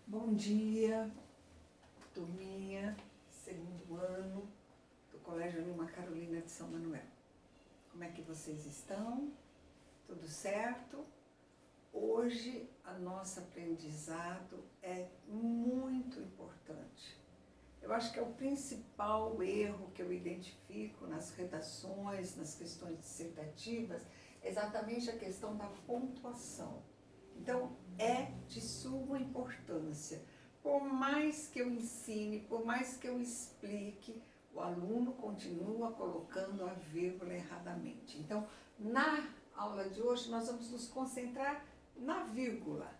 Bom dia, turminha, segundo ano do Colégio Lima Carolina de São Manuel. Como é que vocês estão? Tudo certo? Hoje, o nosso aprendizado é muito importante. Eu acho que é o principal erro que eu identifico nas redações, nas questões dissertativas, exatamente a questão da pontuação. Então, é de suma importância. Por mais que eu ensine, por mais que eu explique, o aluno continua colocando a vírgula erradamente. Então, na aula de hoje, nós vamos nos concentrar na vírgula.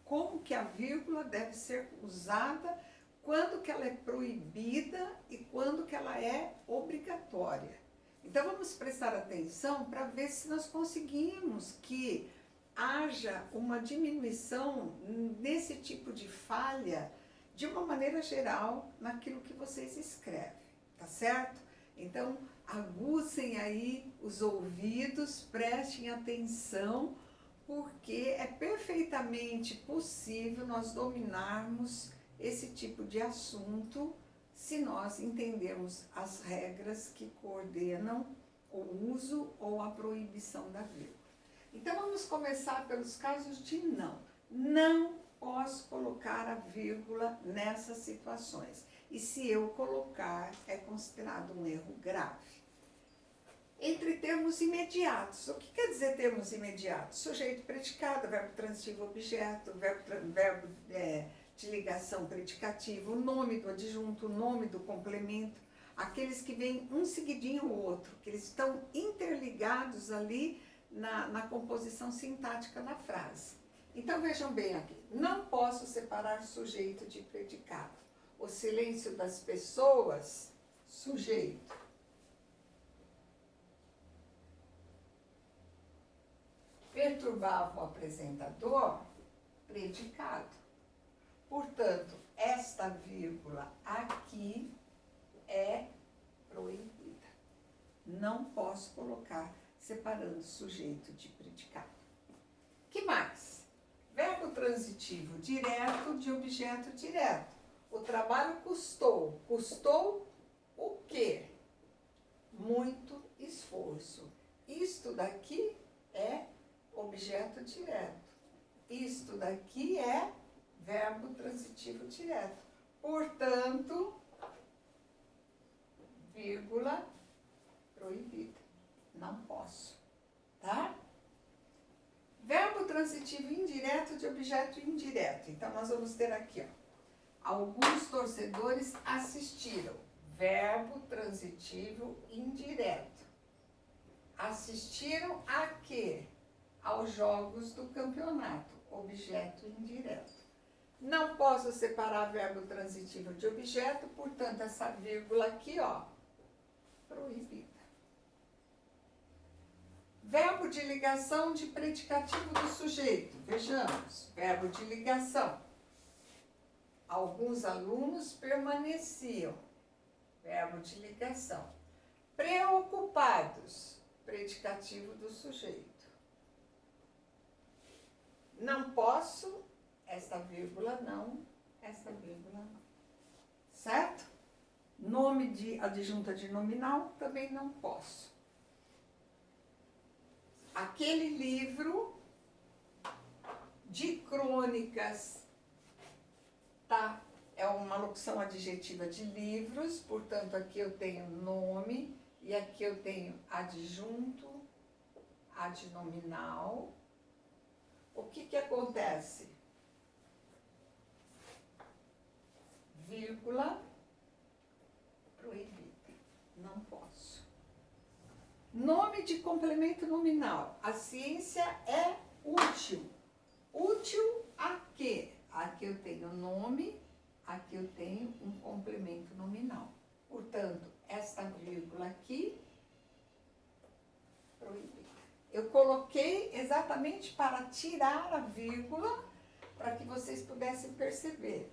Como que a vírgula deve ser usada, quando que ela é proibida e quando que ela é obrigatória. Então, vamos prestar atenção para ver se nós conseguimos que haja uma diminuição nesse tipo de falha, de uma maneira geral, naquilo que vocês escrevem, tá certo? Então, aguçem aí os ouvidos, prestem atenção, porque é perfeitamente possível nós dominarmos esse tipo de assunto se nós entendermos as regras que coordenam o uso ou a proibição da vírgula. Então, vamos começar pelos casos de não. Não posso colocar a vírgula nessas situações. E se eu colocar, é considerado um erro grave. Entre termos imediatos. O que quer dizer termos imediatos? Sujeito, predicado, verbo transitivo, objeto, verbo de ligação, predicativo, o nome do adjunto, o nome do complemento. Aqueles que vêm um seguidinho ao outro, que eles estão interligados ali na composição sintática da frase. Então, vejam bem aqui. Não posso separar sujeito de predicado. O silêncio das pessoas, sujeito. Perturbava o apresentador, predicado. Portanto, esta vírgula aqui é proibida. Não posso colocar separando sujeito de predicado. Que mais? Verbo transitivo direto de objeto direto. O trabalho custou. Custou o quê? Muito esforço. Isto daqui é objeto direto. Isto daqui é verbo transitivo direto. Portanto, vírgula proibida. Não posso, tá? Verbo transitivo indireto de objeto indireto. Então, nós vamos ter aqui, ó. Alguns torcedores assistiram. Verbo transitivo indireto. Assistiram a quê? Aos jogos do campeonato. Objeto indireto. Não posso separar verbo transitivo de objeto, portanto, essa vírgula aqui, ó, proibida. Verbo de ligação de predicativo do sujeito. Vejamos, verbo de ligação. Alguns alunos permaneciam. Verbo de ligação. Preocupados. Predicativo do sujeito. Não posso, esta vírgula não, esta vírgula não. Certo? Nome de adjunta de nominal, também não posso. Aquele livro de crônicas, tá? É uma locução adjetiva de livros, portanto, aqui eu tenho nome e aqui eu tenho adjunto, adnominal. O que acontece? Vírgula proibida. Não posso. Nome de complemento nominal. A ciência é útil. Útil a quê? Aqui eu tenho nome, aqui eu tenho um complemento nominal. Portanto, esta vírgula aqui, proibida. Eu coloquei exatamente para tirar a vírgula, para que vocês pudessem perceber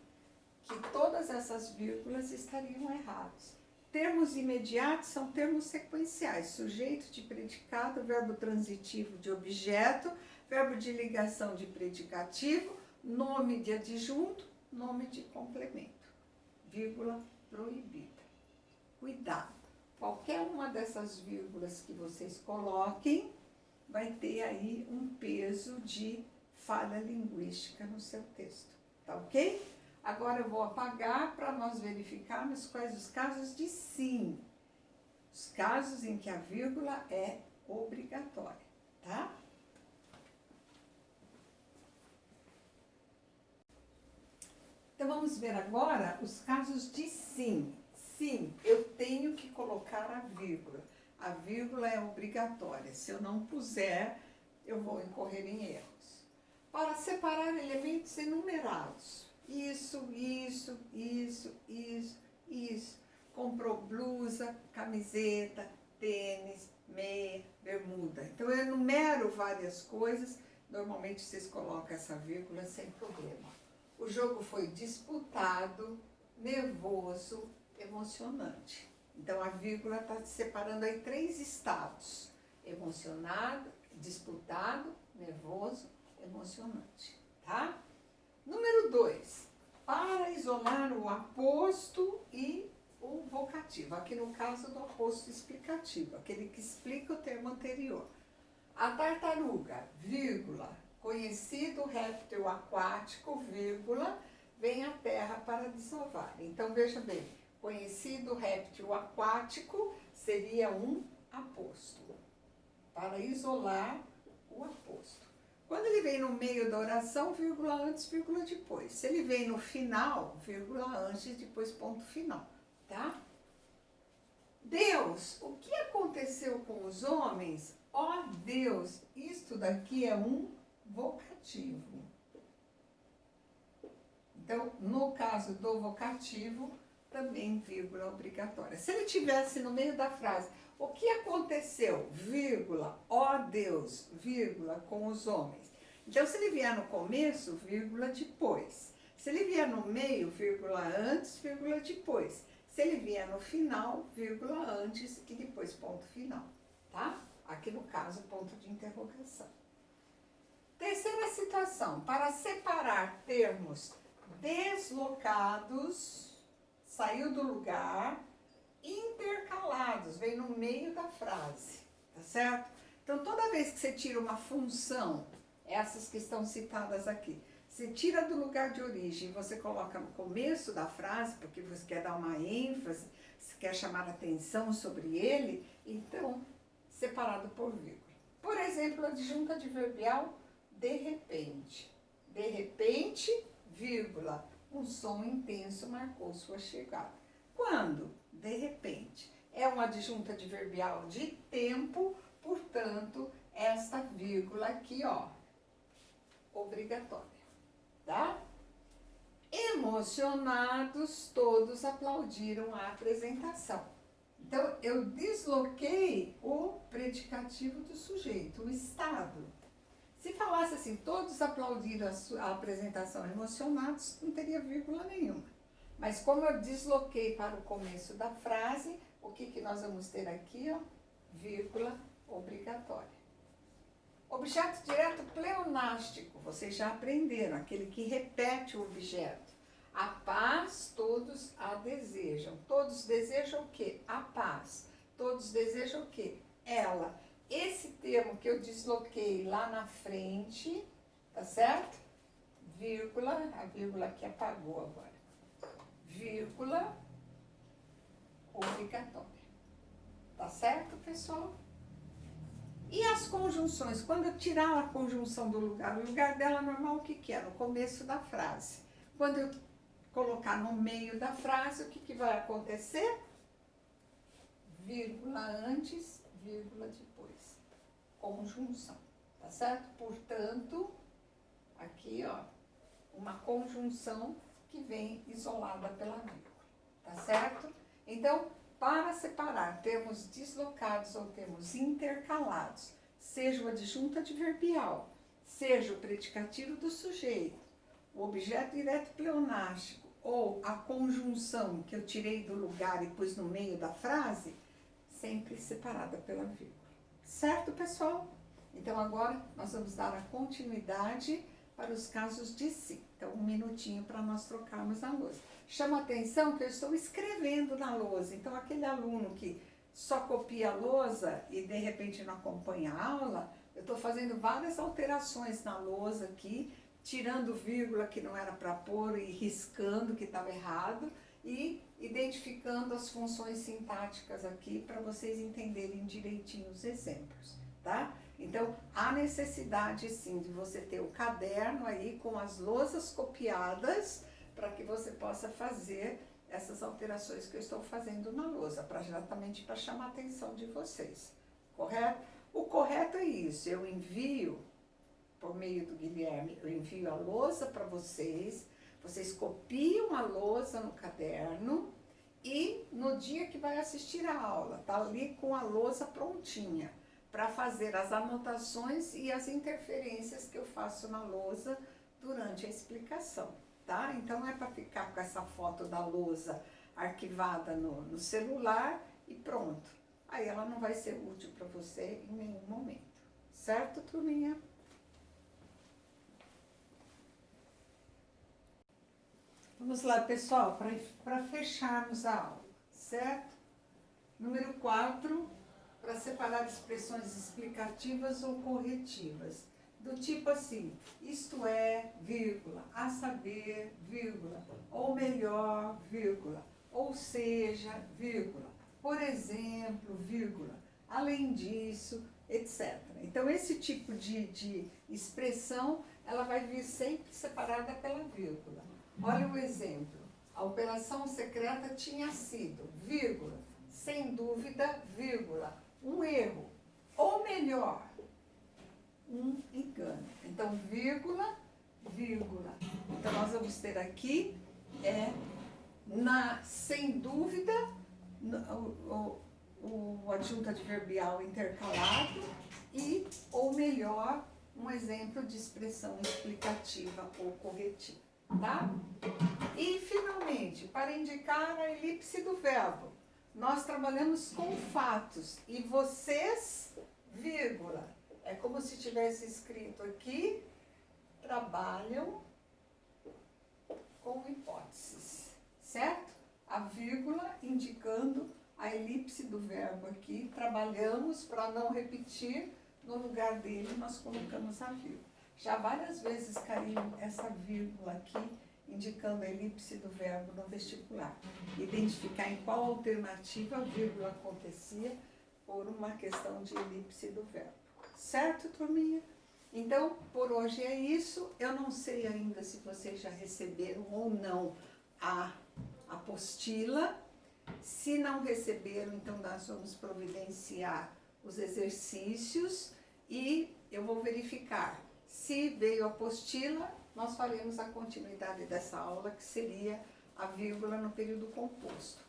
que todas essas vírgulas estariam erradas. Termos imediatos são termos sequenciais. Sujeito de predicado, verbo transitivo de objeto, verbo de ligação de predicativo, nome de adjunto, nome de complemento. Vírgula proibida. Cuidado, qualquer uma dessas vírgulas que vocês coloquem vai ter aí um peso de falha linguística no seu texto, tá ok? Agora eu vou apagar para nós verificarmos quais os casos de sim. Os casos em que a vírgula é obrigatória, tá? Então vamos ver agora os casos de sim. Sim, eu tenho que colocar a vírgula. A vírgula é obrigatória. Se eu não puser, eu vou incorrer em erros. Para separar elementos enumerados. Isso. Comprou blusa, camiseta, tênis, meia, bermuda. Então eu enumero várias coisas. Normalmente vocês colocam essa vírgula sem problema. O jogo foi disputado, nervoso, emocionante. Então a vírgula está separando aí 3 estados: emocionado, disputado, nervoso, emocionante, tá? Número 2, para isolar o aposto e o vocativo. Aqui no caso do aposto explicativo, aquele que explica o termo anterior. A tartaruga, vírgula, conhecido réptil aquático, vírgula, vem à terra para desovar. Então veja bem, conhecido réptil aquático seria um aposto, para isolar o aposto. Quando ele vem no meio da oração, vírgula antes, vírgula depois. Se ele vem no final, vírgula antes, depois ponto final, tá? Deus, o que aconteceu com os homens? Ó Deus, isto daqui é um vocativo. Então, no caso do vocativo, também vírgula obrigatória. Se ele tivesse no meio da frase, o que aconteceu, vírgula, ó Deus, vírgula, com os homens. Então, se ele vier no começo, vírgula depois. Se ele vier no meio, vírgula antes, vírgula depois. Se ele vier no final, vírgula antes e depois ponto final, tá? Aqui no caso, ponto de interrogação. Terceira situação, para separar termos deslocados, saiu do lugar, intercalados, vem no meio da frase, tá certo? Então, toda vez que você tira uma função, essas que estão citadas aqui, você tira do lugar de origem, você coloca no começo da frase, porque você quer dar uma ênfase, você quer chamar a atenção sobre ele, então, separado por vírgula. Por exemplo, a adjunta adverbial de repente. De repente, vírgula, um som intenso marcou sua chegada. Quando? De repente. É uma adjunta adverbial de tempo, portanto, esta vírgula aqui, ó, obrigatória, tá? Emocionados, todos aplaudiram a apresentação. Então, eu desloquei o predicativo do sujeito, o estado. Se falasse assim, todos aplaudiram a apresentação emocionados, não teria vírgula nenhuma. Mas como eu desloquei para o começo da frase, o que nós vamos ter aqui, ó? Vírgula obrigatória. Objeto direto pleonástico, vocês já aprenderam, aquele que repete o objeto. A paz, todos a desejam. Todos desejam o quê? A paz. Todos desejam o quê? Ela. Esse termo que eu desloquei lá na frente, tá certo? Vírgula, a vírgula que apagou agora. Vírgula obrigatória. Tá certo, pessoal? E as conjunções? Quando eu tirar a conjunção do lugar, o lugar dela normal, o que é? No começo da frase. Quando eu colocar no meio da frase, o que vai acontecer? Vírgula antes, vírgula depois. Conjunção, tá certo? Portanto, aqui, ó, uma conjunção que vem isolada pela vírgula, tá certo? Então, para separar termos deslocados ou termos intercalados, seja o adjunto adverbial, seja o predicativo do sujeito, o objeto direto pleonástico ou a conjunção que eu tirei do lugar e pus no meio da frase, sempre separada pela vírgula. Certo, pessoal? Então, agora nós vamos dar a continuidade para os casos de si. Então, 1 minutinho para nós trocarmos a lousa. Chama atenção que eu estou escrevendo na lousa, então aquele aluno que só copia a lousa e de repente não acompanha a aula, eu estou fazendo várias alterações na lousa aqui, tirando vírgula que não era para pôr e riscando que estava errado e identificando as funções sintáticas aqui para vocês entenderem direitinho os exemplos, tá? Então, há necessidade sim de você ter o caderno aí com as lousas copiadas para que você possa fazer essas alterações que eu estou fazendo na lousa, exatamente para chamar a atenção de vocês, correto? O correto é isso, eu envio, por meio do Guilherme, eu envio a lousa para vocês, vocês copiam a lousa no caderno e no dia que vai assistir a aula, tá ali com a lousa prontinha, para fazer as anotações e as interferências que eu faço na lousa durante a explicação, tá? Então, não é para ficar com essa foto da lousa arquivada no celular e pronto. Aí ela não vai ser útil para você em nenhum momento. Certo, turminha? Vamos lá, pessoal, para fecharmos a aula, certo? Número 4, para separar expressões explicativas ou corretivas. Do tipo assim, isto é, vírgula, a saber, vírgula, ou melhor, vírgula, ou seja, vírgula, por exemplo, vírgula, além disso, etc. Então, esse tipo de expressão, ela vai vir sempre separada pela vírgula. Olha o exemplo. A operação secreta tinha sido, vírgula, sem dúvida, vírgula, um erro, ou melhor, um engano. Então, vírgula, vírgula. Então, nós vamos ter aqui, sem dúvida, o adjunto adverbial intercalado e, ou melhor, um exemplo de expressão explicativa ou corretiva, tá? E, finalmente, para indicar a elipse do verbo, nós trabalhamos com fatos e vocês, vírgula, é como se tivesse escrito aqui, trabalham com hipóteses, certo? A vírgula indicando a elipse do verbo aqui, trabalhamos, para não repetir, no lugar dele nós colocamos a vírgula. Já várias vezes caiu essa vírgula aqui, indicando a elipse do verbo no vestibular. Identificar em qual alternativa a vírgula acontecia por uma questão de elipse do verbo. Certo, turminha? Então, por hoje é isso. Eu não sei ainda se vocês já receberam ou não a apostila. Se não receberam, então nós vamos providenciar os exercícios e eu vou verificar. Se veio a apostila, nós faremos a continuidade dessa aula, que seria a vírgula no período composto.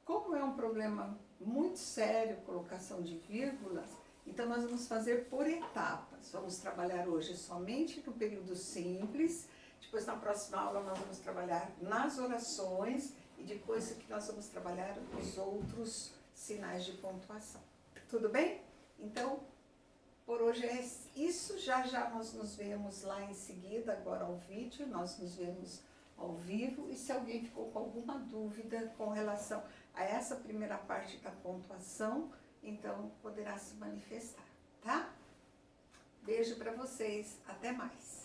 Como é um problema muito sério, colocação de vírgulas, então nós vamos fazer por etapas. Vamos trabalhar hoje somente no período simples, depois na próxima aula nós vamos trabalhar nas orações e depois que nós vamos trabalhar os outros sinais de pontuação. Tudo bem? Então, por hoje é isso. Já já nós nos vemos lá em seguida, agora ao vídeo, nós nos vemos ao vivo. E se alguém ficou com alguma dúvida com relação a essa primeira parte da pontuação, então poderá se manifestar, tá? Beijo para vocês, até mais.